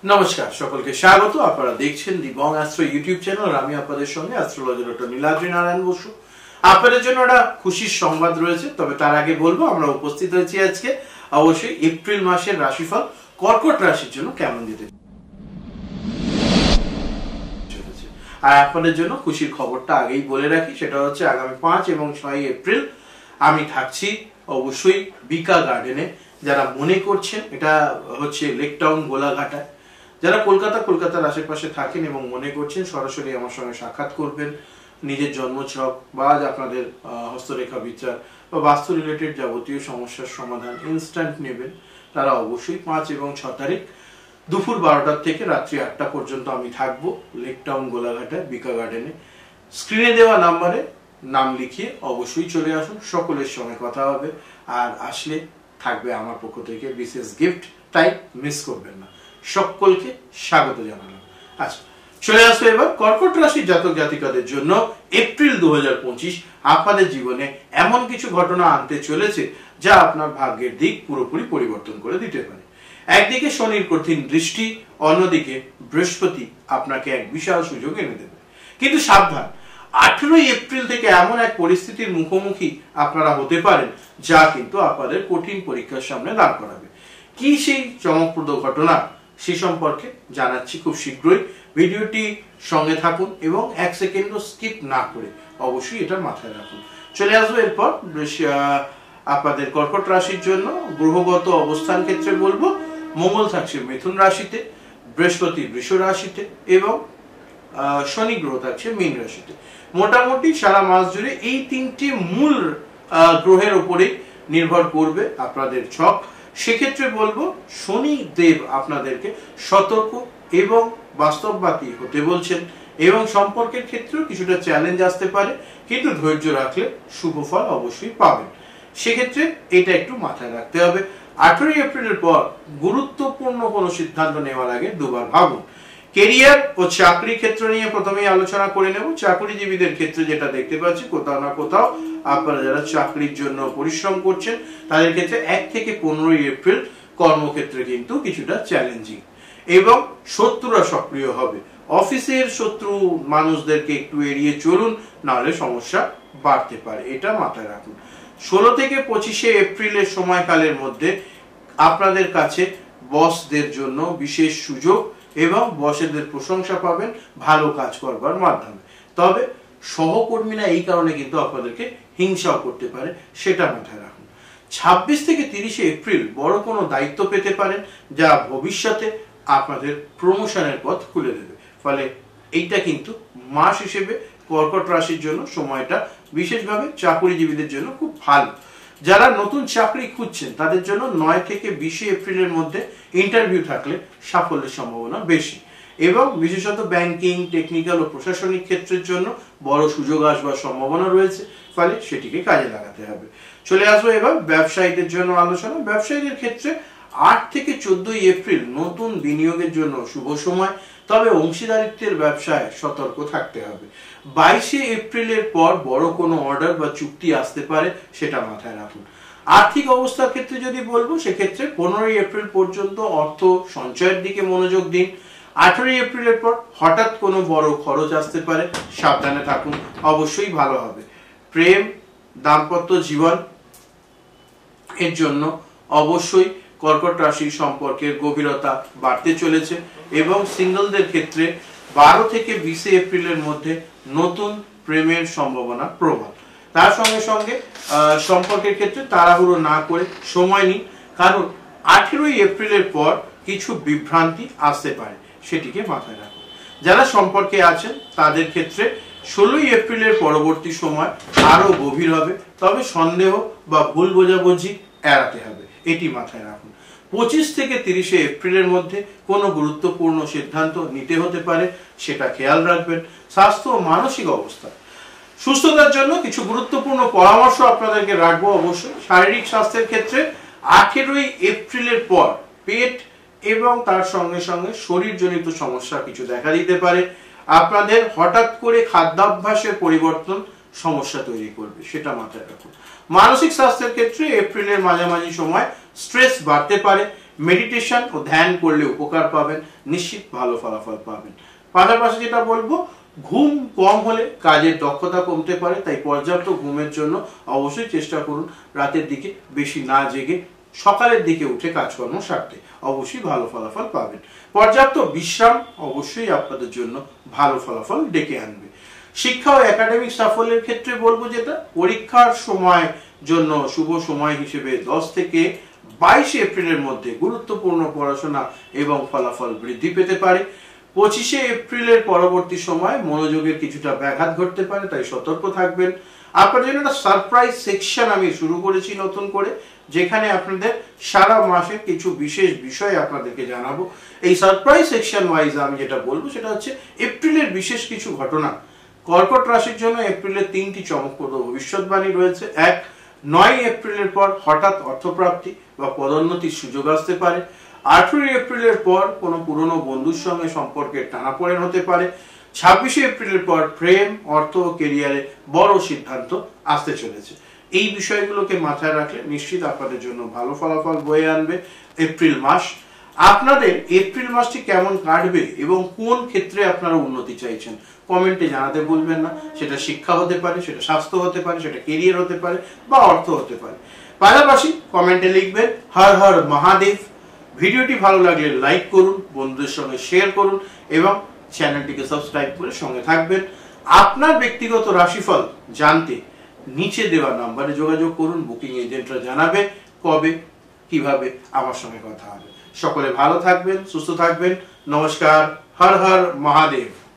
নমস্কার, সকলকে স্বাগত। আপনারা দেখছেন দিবং অ্যাস্ট্রো ইউটিউব চ্যানেল। আমি আপনাদের সঙ্গে অ্যাস্ট্রোলজার ডক্টর নীলাদ্রি নারায়ণ বসু। আপনাদের জন্য একটা খুশির সংবাদ রয়েছে, তবে তার আগে বলবো আমরা উপস্থিত হয়েছি আজকে অবশ্যই এপ্রিল মাসের রাশিফল কর্কট রাশির জন্য কেমন যেতে চলেছে। আর আপনাদের জন্য খুশির খবরটা আগেই বলে রাখি, সেটা হচ্ছে আগামী 5 এবং 6 এপ্রিল আমি থাকছি অবশ্যই বিকা গার্ডেনে। যারা মনে করছেন এটা হচ্ছে লেক টাউন গোলাঘাটায়, যারা কলকাতার আশেপাশে থাকেন এবং মনে করছেন সরাসরি আমার সঙ্গে সাক্ষাৎ করবেন, নিজের জন্মছক বা আপনাদের হস্তরেখা বিচার বা বাস্তু রিলেটেড যাবতীয় সমস্যার সমাধান ইনস্ট্যান্ট নেবেন, তারা অবশ্যই 5 এবং 6 তারিখ দুপুর 12টার থেকে রাত্রি 8টা পর্যন্ত আমি থাকবো লেক টাউন গোলাঘাটায় বিকা গার্ডেনে। স্ক্রিনে দেওয়া নাম্বারে নাম লিখিয়ে অবশ্যই চলে আসুন, সকলের সঙ্গে কথা হবে। আর আসলে থাকবে আমার পক্ষ থেকে বিশেষ গিফট, তাই মিস করবেন না। সকলকে স্বাগত জানালাম। আচ্ছা, চলে আসবে এবার কর্কট রাশির জাতক জাতিকাদের জন্য এপ্রিল 2025 আপনাদের জীবনে এমন কিছু ঘটনা আনতে চলেছে যা আপনার ভাগ্যের দিক পুরোপুরি পরিবর্তন করে দিতে পারে। একদিকে শনির কঠিন দৃষ্টি, অন্যদিকে বৃহস্পতি আপনাকে এক বিশাল সুযোগ এনে দেবে। কিন্তু সাবধান, 18 এপ্রিল থেকে এমন এক পরিস্থিতির মুখোমুখি আপনারা হতে পারেন যা কিন্তু আপনাদের কঠিন পরীক্ষার সামনে দাঁড় করাবে। কি সেই চমকপ্রদ ঘটনা, সে সম্পর্কে জানাচ্ছি খুব শীঘ্রই। ভিডিওটি সঙ্গে থাকুন এবং 1 সেকেন্ডও স্কিপ না করে অবশ্যই এটা মাথায় রাখুন। চলে আসবো এরপর আপনাদের কর্কট রাশির জন্য গ্রহগত অবস্থান ক্ষেত্রে বলবো। মঙ্গল থাকছে মিথুন রাশিতে, বৃহস্পতি বৃষ রাশিতে এবং শনি গ্রহ থাকছে মীন রাশিতে। মোটামুটি সারা মাস জুড়ে এই তিনটি মূল গ্রহের উপরে নির্ভর করবে আপনাদের ছক। সেক্ষেত্রে বলবো শনি দেব আপনাদেরকে সতর্ক এবং বাস্তববাদী হতে বলছেন এবং সম্পর্কের ক্ষেত্রেও কিছুটা চ্যালেঞ্জ আসতে পারে, কিন্তু ধৈর্য রাখলে শুভ ফল অবশ্যই পাবেন। সেক্ষেত্রে এটা একটু মাথায় রাখতে হবে। 18 এপ্রিলের পর গুরুত্বপূর্ণ কোনো সিদ্ধান্ত নেওয়ার আগে দুবার ভাবুন। কেরিয়ার ও চাকরি ক্ষেত্র নিয়ে প্রথমেই আলোচনা করে নেব। চাকরিজীবীদের ক্ষেত্রে যেটা দেখতে পাচ্ছি, কোথাও না কোথাও আপনারা যারা চাকরির জন্য পরিশ্রম করছেন তাদের ক্ষেত্রে 1 থেকে 15 এপ্রিল কর্মক্ষেত্রে কিন্তু কিছুটা চ্যালেঞ্জিং এবং শত্রুরা সক্রিয় হবে। অফিসের শত্রু মানুষদেরকে একটু এড়িয়ে চলুন, নাহলে সমস্যা বাড়তে পারে, এটা মাথায় রাখুন। 16 থেকে 25 এপ্রিলের সময়কালের মধ্যে আপনাদের কাছে বসদের জন্য বিশেষ সুযোগ এবং বসেদের প্রশংসা পাবেন ভালো কাজ করবার মাধ্যমে। তবে সহকর্মীরা এই কারণে কিন্তু আপনাদেরকে হিংসাও করতে পারে, সেটা মাথায় রাখুন। 26 থেকে 30 এপ্রিল বড় কোনো দায়িত্ব পেতে পারেন যা ভবিষ্যতে আপনাদের প্রমোশনের পথ খুলে দেবে। ফলে এইটা কিন্তু মাস হিসেবে কর্কট রাশির জন্য সময়টা বিশেষভাবে চাকরিজীবীদের জন্য খুব ভালো। যারা নতুন চাকরি খুঁজছেন তাদের জন্য 9 থেকে 20 এপ্রিলের মধ্যে ইন্টারভিউ থাকলে সাফল্যের সম্ভাবনা বেশি এবং বিশেষত ব্যাংকিং, টেকনিক্যাল ও প্রশাসনিক ক্ষেত্রের জন্য বড় সুযোগ আসবার সম্ভাবনা রয়েছে, ফলে সেটিকে কাজে লাগাতে হবে। চলে আসবো এবার ব্যবসায়ীদের জন্য আলোচনা। ব্যবসায়ীদের ক্ষেত্রে 8 থেকে 14 এপ্রিল নতুন বিনিয়োগের জন্য শুভ সময়, তবে অংশীদারিত্বের ব্যবসায় সতর্ক থাকতে হবে। 22 এপ্রিলের পর বড় কোনো অর্ডার বা চুক্তি আসতে পারে, সেটা মাথায় রাখুন। আর্থিক অবস্থার ক্ষেত্রে যদি বলবো, সেক্ষেত্রে 15 এপ্রিল পর্যন্ত অর্থ সঞ্চয়ের দিকে মনোযোগ দিন। 18 এপ্রিলের পর হঠাৎ কোনো বড় খরচ আসতে পারে, সাবধানে থাকুন, অবশ্যই ভালো হবে। প্রেম, দাম্পত্য জীবন এর জন্য অবশ্যই কর্কট রাশির সম্পর্কের গভীরতা বাড়তে চলেছে এবং সিঙ্গলদের ক্ষেত্রে 12 থেকে 20 এপ্রিলের মধ্যে নতুন প্রেমের সম্ভাবনা প্রবল। তার সঙ্গে সঙ্গে সম্পর্কের ক্ষেত্রে তাড়াহুড়ো না করে সময় নিন, কারণ 18 এপ্রিলের পর কিছু বিভ্রান্তি আসতে পারে, সেটিকে মাথায় রাখুন। যারা সম্পর্কে আছেন তাদের ক্ষেত্রে 16 এপ্রিলের পরবর্তী সময় আরো গভীর হবে, তবে সন্দেহ বা ভুল বোঝাবুঝি এড়াতে হবে, এটি মাথায় রাখুন। 25 থেকে 30 এপ্রিলের মধ্যে কোনো গুরুত্বপূর্ণ সিদ্ধান্ত নিতে হতে পারে, সেটা খেয়াল রাখবেন। স্বাস্থ্য ও মানসিক অবস্থা, সুস্থতার জন্য কিছু গুরুত্বপূর্ণ পরামর্শ আপনাদেরকে রাখবো অবশ্যই। শারীরিক স্বাস্থ্যের ক্ষেত্রে 18 এপ্রিলের পর পেট এবং তার সঙ্গে সঙ্গে শরীরজনিত সমস্যা কিছু দেখা দিতে পারে। আপনাদের হঠাৎ করে খাদ্যাভ্যাসের পরিবর্তন সমস্যা তৈরি করবে, সেটা মাথায় রাখুন। মানসিক স্বাস্থ্যের ক্ষেত্রে এপ্রিলের মাঝামাঝি সময় স্ট্রেস বাড়তে পারে মেডিটেশন ও ধ্যান করলে উপকার পাবেন, নিশ্চিত ভালো ফলাফল পাবেন। পাশাপাশি যেটা বলবো, ঘুম কম হলে কাজের দক্ষতা কমতে পারে, তাই পর্যাপ্ত ঘুমের জন্য অবশ্যই চেষ্টা করুন রাতের দিকে বেশি না জেগে সকালের দিকে উঠে কাজকর্ম সারতে, অবশ্যই ভালো ফলাফল পাবেন। পর্যাপ্ত বিশ্রাম অবশ্যই আপনাদের জন্য ভালো ফলাফল ডেকে আনবে। শিক্ষা ও একাডেমিক সাফল্যের ক্ষেত্রে বলবো যেটা, পরীক্ষার সময় জন্য শুভ সময় হিসেবে 10 থেকে 22 এপ্রিলের মধ্যে গুরুত্বপূর্ণ পড়াশোনা এবং ফলাফল বৃদ্ধি পেতে পারে। 25 এপ্রিলের পরবর্তী সময় মনোযোগের কিছুটা ব্যাঘাত ঘটতে পারে, তাই সতর্ক থাকবেন। আপনার জন্য একটা সারপ্রাইজ সেকশন আমি শুরু করেছি নতুন করে, যেখানে আপনাদের সারা মাসে কিছু বিশেষ বিষয় আপনাদেরকে জানাবো। এই সারপ্রাইজ সেকশন ওয়াইজ আমি যেটা বলবো সেটা হচ্ছে এপ্রিলের বিশেষ কিছু ঘটনা। কর্কট রাশির জন্য এপ্রিলের 3টি চমকপ্রদ ভবিষ্যৎবাণী রয়েছে। 1, 9 এপ্রিলের পর হঠাৎ অর্থপ্রাপ্তি বা পদোন্নতির সুযোগ আসতে পারে। 18 এপ্রিলের পর কোনো পুরনো বন্ধুর সঙ্গে সম্পর্কের টানাপোড়েন হতে পারে। 26 এপ্রিলের পর প্রেম, অর্থ ও কেরিয়ারে বড় সিদ্ধান্ত আসতে চলেছে। এই বিষয়গুলোকে মাথায় রাখলে নিশ্চিত আপনাদের জন্য ভালো ফলাফল বয়ে আনবে এপ্রিল মাস। আপনাদের এপ্রিল মাসটি কেমন কাটবে এবং কোন ক্ষেত্রে আপনারা উন্নতি চাইছেন কমেন্টে জানাতে ভুলবেন না। সেটা শিক্ষা হতে পারে, সেটা স্বাস্থ্য হতে পারে, সেটা কেরিয়ার হতে পারে বা অর্থ হতে পারে। পাশাপাশি কমেন্টে লিখবেন হর হর মহাদেব। ভিডিওটি ভালো লাগলে লাইক করুন, বন্ধুদের সঙ্গে শেয়ার করুন এবং চ্যানেলটিকে সাবস্ক্রাইব করে সঙ্গে থাকবেন। আপনার ব্যক্তিগত রাশিফল জানতে নিচে দেওয়া নাম্বারে যোগাযোগ করুন। বুকিং এজেন্টরা জানাবে কবে কিভাবে আমার সঙ্গে কথা হবে। সকলে ভালো থাকবেন, সুস্থ থাকবেন। নমস্কার। হর হর মহাদেব।